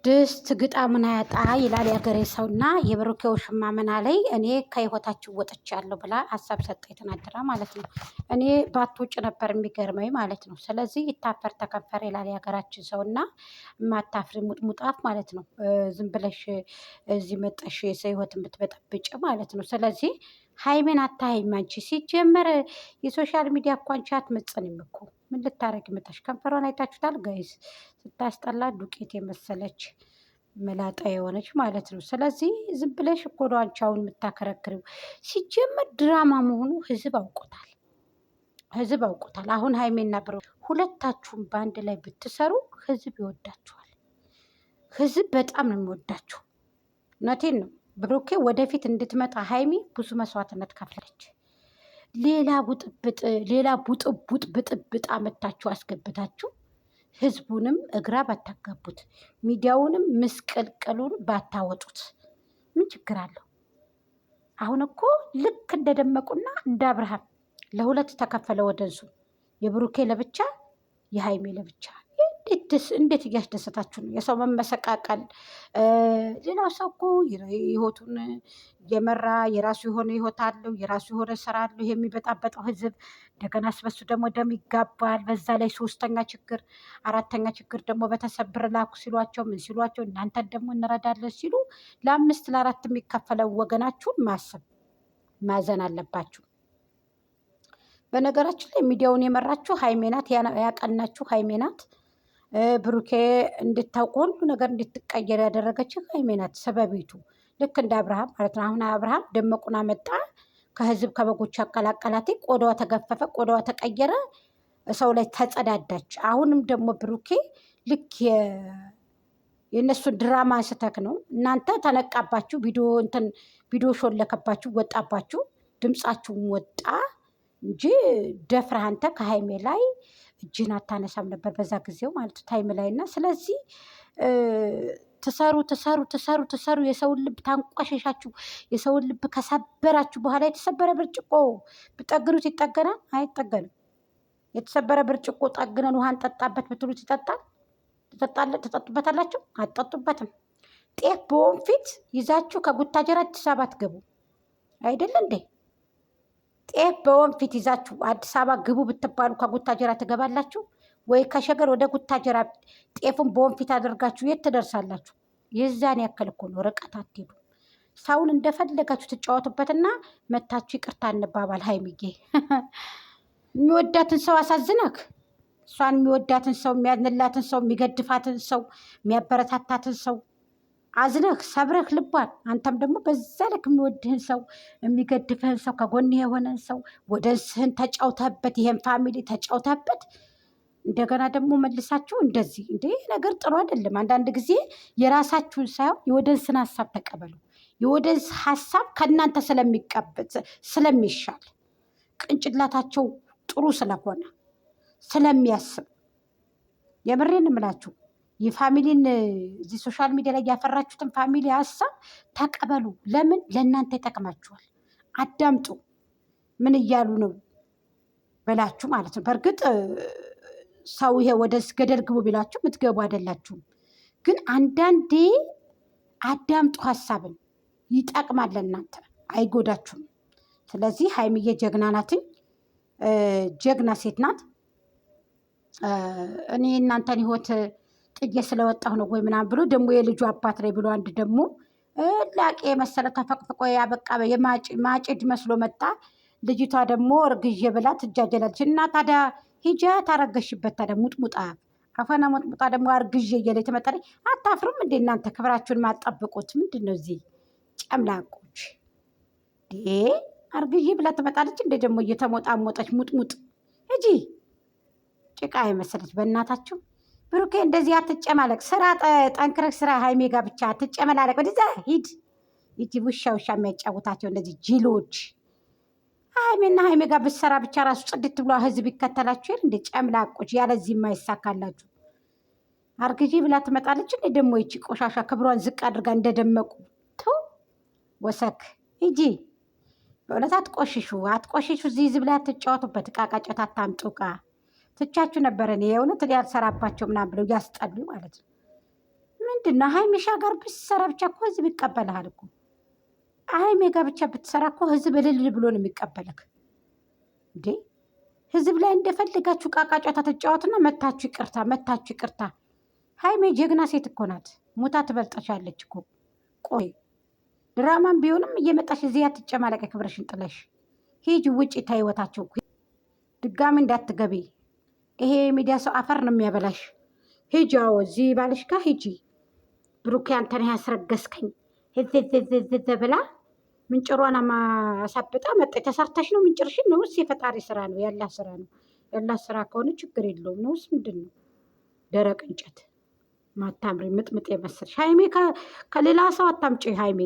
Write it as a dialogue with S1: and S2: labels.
S1: ድስት ግጣሙን አያጣ ይላል የሀገሬ ሰውና የብሩኬ ውሽማ መና ላይ እኔ ከህይወታችሁ ወጥቻለሁ ብላ ሀሳብ ሰጠ የተናገራ ማለት ነው። እኔ ባትወጭ ነበር የሚገርመኝ ማለት ነው። ስለዚህ ይታፈር ተከፈር ይላል የሀገራችን ሰውና ማታፍሪ ሙጥሙጣፍ ማለት ነው። ዝም ብለሽ እዚህ መጠሽ የሰው ህይወት የምትበጠብጭ ማለት ነው። ስለዚህ ሀይሜን አታይም አንቺ። ሲጀመር የሶሻል ሚዲያ እኮ አንቺ አትመጽንም እኮ ምን ልታረግ መጣሽ? ከንፈሯን አይታችሁታል ጋይስ? ስታስጠላ ዱቄት የመሰለች መላጣ የሆነች ማለት ነው። ስለዚህ ዝም ብለሽ እኮ ነው አንቺ አሁን የምታከረክሪው። ሲጀመር ድራማ መሆኑ ህዝብ አውቆታል፣ ህዝብ አውቆታል። አሁን ሀይሜና ብሩ ሁለታችሁም በአንድ ላይ ብትሰሩ ህዝብ ይወዳችኋል። ህዝብ በጣም ነው የሚወዳችሁ። እውነቴን ነው። ብሩኬ ወደፊት እንድትመጣ ሀይሚ ብዙ መስዋዕትነት ከፍለች። ሌላ ቡጥብጥ ሌላ ቡጥቡጥ ብጥብጥ አመታችሁ አስገብታችሁ ህዝቡንም እግራ ባታጋቡት ሚዲያውንም ምስቅልቅሉን ባታወጡት ምን ችግር አለው? አሁን እኮ ልክ እንደደመቁና እንደ አብርሃም ለሁለት ተከፈለ ወደንሱ። የብሩኬ ለብቻ የሀይሜ ለብቻ። እንዴት እያስደሰታችሁ ነው? የሰው መመሰቃቀል። ሌላው ሰው እኮ ህይወቱን የመራ የራሱ የሆነ ህይወት አለው፣ የራሱ የሆነ ስራ አለው። የሚበጣበጠው ህዝብ እንደገና ስበሱ ደግሞ ደም ይጋባል። በዛ ላይ ሶስተኛ ችግር አራተኛ ችግር ደግሞ በተሰብር ላኩ ሲሏቸው ምን ሲሏቸው እናንተን ደግሞ እንረዳለን ሲሉ ለአምስት ለአራት የሚከፈለው ወገናችሁን ማሰብ ማዘን አለባችሁ። በነገራችን ላይ ሚዲያውን የመራችሁ ሀይሜ ናት፣ ያቀናችሁ ሀይሜ ናት። ብሩኬ እንድታውቁ ሁሉ ነገር እንድትቀየር ያደረገችው ሀይሜ ናት። ሰበቤቱ ልክ እንደ አብርሃም ማለት ነው። አሁን አብርሃም ደመቁን አመጣ፣ ከህዝብ ከበጎች አቀላቀላት፣ ቆዳዋ ተገፈፈ፣ ቆዳዋ ተቀየረ፣ ሰው ላይ ተጸዳዳች። አሁንም ደግሞ ብሩኬ ልክ የእነሱን ድራማ ስተክ ነው። እናንተ ተነቃባችሁ፣ ቪዲዮ ሾለከባችሁ፣ ወጣባችሁ፣ ድምፃችሁም ወጣ እንጂ ደፍረህ አንተ ከሀይሜ ላይ እጅን አታነሳም ነበር በዛ ጊዜው ማለት ታይም ላይ እና ስለዚህ ትሰሩ የሰውን ልብ ታንቋሸሻችሁ። የሰውን ልብ ከሰበራችሁ በኋላ የተሰበረ ብርጭቆ ብጠግኑት ይጠገናል? አይጠገንም። የተሰበረ ብርጭቆ ጠግነን ውሃን ጠጣበት ብትሉት ይጠጣል? ትጠጡበታላችሁ? አትጠጡበትም። ጤፍ በወንፊት ይዛችሁ ከጉታጀራ አዲስ አበባ ትገቡ አይደል እንዴ? ጤፍ በወንፊት ይዛችሁ አዲስ አበባ ግቡ ብትባሉ ከጉታጀራ ትገባላችሁ ወይ? ከሸገር ወደ ጉታጀራ ጤፉን በወንፊት አደርጋችሁ የት ትደርሳላችሁ? የዛን ያክል እኮ ነው፣ ርቀት አትሄዱ። ሰውን እንደፈለጋችሁ ትጫወቱበትና መታችሁ ይቅርታ እንባባል። ሀይሚዬ የሚወዳትን ሰው አሳዝነክ፣ እሷን የሚወዳትን ሰው፣ የሚያዝንላትን ሰው፣ የሚገድፋትን ሰው፣ የሚያበረታታትን ሰው አዝነህ ሰብረህ ልቧን። አንተም ደግሞ በዛ ልክ የሚወድህን ሰው የሚገድፍህን ሰው ከጎንህ የሆነን ሰው ወደንስህን ተጫውተህበት፣ ይሄን ፋሚሊ ተጫውተህበት እንደገና ደግሞ መልሳችሁ እንደዚህ እንዴ! ነገር ጥሩ አይደለም። አንዳንድ ጊዜ የራሳችሁን ሳይሆን የወደንስን ሀሳብ ተቀበሉ። የወደንስ ሀሳብ ከእናንተ ስለሚሻል ቅንጭላታቸው ጥሩ ስለሆነ ስለሚያስብ የምሬን እምላችሁ የፋሚሊን እዚህ ሶሻል ሚዲያ ላይ ያፈራችሁትን ፋሚሊ ሀሳብ ተቀበሉ። ለምን? ለእናንተ ይጠቅማችኋል። አዳምጡ። ምን እያሉ ነው በላችሁ ማለት ነው። በእርግጥ ሰው ይሄ ወደ ገደል ግቡ ቢላችሁ የምትገቡ አይደላችሁም። ግን አንዳንዴ አዳምጡ። ሀሳብን ይጠቅማል፣ ለእናንተ አይጎዳችሁም። ስለዚህ ሀይሚዬ ጀግና ናትኝ፣ ጀግና ሴት ናት። እኔ እናንተን ህይወት ጥዬ ስለወጣሁ ነው ወይ ምናምን ብሎ ደግሞ የልጁ አባት ላይ ብሎ አንድ ደግሞ ላቄ የመሰለ ተፈቅፍቆ ያበቃ ማጭድ መስሎ መጣ። ልጅቷ ደግሞ እርግዤ ብላ ትጃጀላለች። እና ታዲያ ሂጃ ታረገሽበት ታዲያ ሙጥሙጣ አፈና ሙጥሙጣ ደግሞ አርግዤ እየለ የተመጣለች። አታፍሩም እንዴ እናንተ? ክብራችሁን ማጠብቁት ምንድን ነው? እዚህ ጨምላቆች አርግዤ ብላ ትመጣለች እንደ ደግሞ እየተሞጣሞጠች ሙጥሙጥ እጂ ጭቃ የመሰለች በእናታችሁ። ብሩኬ እንደዚህ አትጨማለቅ። ስራ ጠንክረህ ስራ። ሀይሜ ጋር ብቻ አትጨመላለቅ። ወደዛ ሂድ። ውሻ የሚያጫውታቸው እንደዚህ ጅሎች። ሀይሜና ሀይሜ ጋር ብትሰራ ብቻ ራሱ ጽድት ብሎ ህዝብ ይከተላችሁ እንደ ጨምላቆች። ያለዚህ የማይሳካላችሁ አርግዢ ብላ ትመጣለች እንደ ደግሞ ይቺ ቆሻሻ ክብሯን ዝቅ አድርጋ እንደደመቁ ወሰክ ሂጂ። በእውነት አትቆሽሹ። እዚህ ህዝብ ላይ አትጫወቱበት። ዕቃ ጨት አታምጡ። ዕቃ ትቻችሁ ነበረ። እኔ የእውነት ያልሰራባቸው ምናምን ብለው እያስጠሉ ማለት ነው። ምንድን ነው ሀይሚሻ ጋር ብትሰራ ብቻ እኮ ህዝብ ይቀበልሃል እኮ። ሀይሜ ጋር ብቻ ብትሰራ እኮ ህዝብ እልል ብሎ ነው የሚቀበልክ እንዴ። ህዝብ ላይ እንደፈልጋችሁ ቃቃ ጨዋታ ትጫወትና መታችሁ ይቅርታ። ሀይሜ ጀግና ሴት እኮ ናት። ሙታ ትበልጠሻለች እኮ። ቆይ ድራማም ቢሆንም እየመጣሽ እዚህ አትጨማለቀ። ክብረሽን ጥለሽ ሂጂ ውጭ ታይወታቸው ድጋሚ እንዳትገቢ። ይሄ ሚዲያ ሰው አፈር ነው የሚያበላሽ። ሂጂ፣ አዎ እዚህ ባልሽ ጋር ሂጂ። ብሩኬ አንተን ያስረገስከኝ ህዝዝዝዝ ብላ ምንጭሯን ማሳብጣ መጣ። ተሰርተሽ ነው ምንጭርሽን? ነውስ የፈጣሪ ስራ ነው? ያላ ስራ ነው? ያላ ስራ ከሆነ ችግር የለውም። ነውስ ምንድን ነው? ደረቅ እንጨት ማታምሪ ምጥምጥ የመሰልሽ ሀይሜ። ከሌላ ሰው አታምጪ ሀይሜ።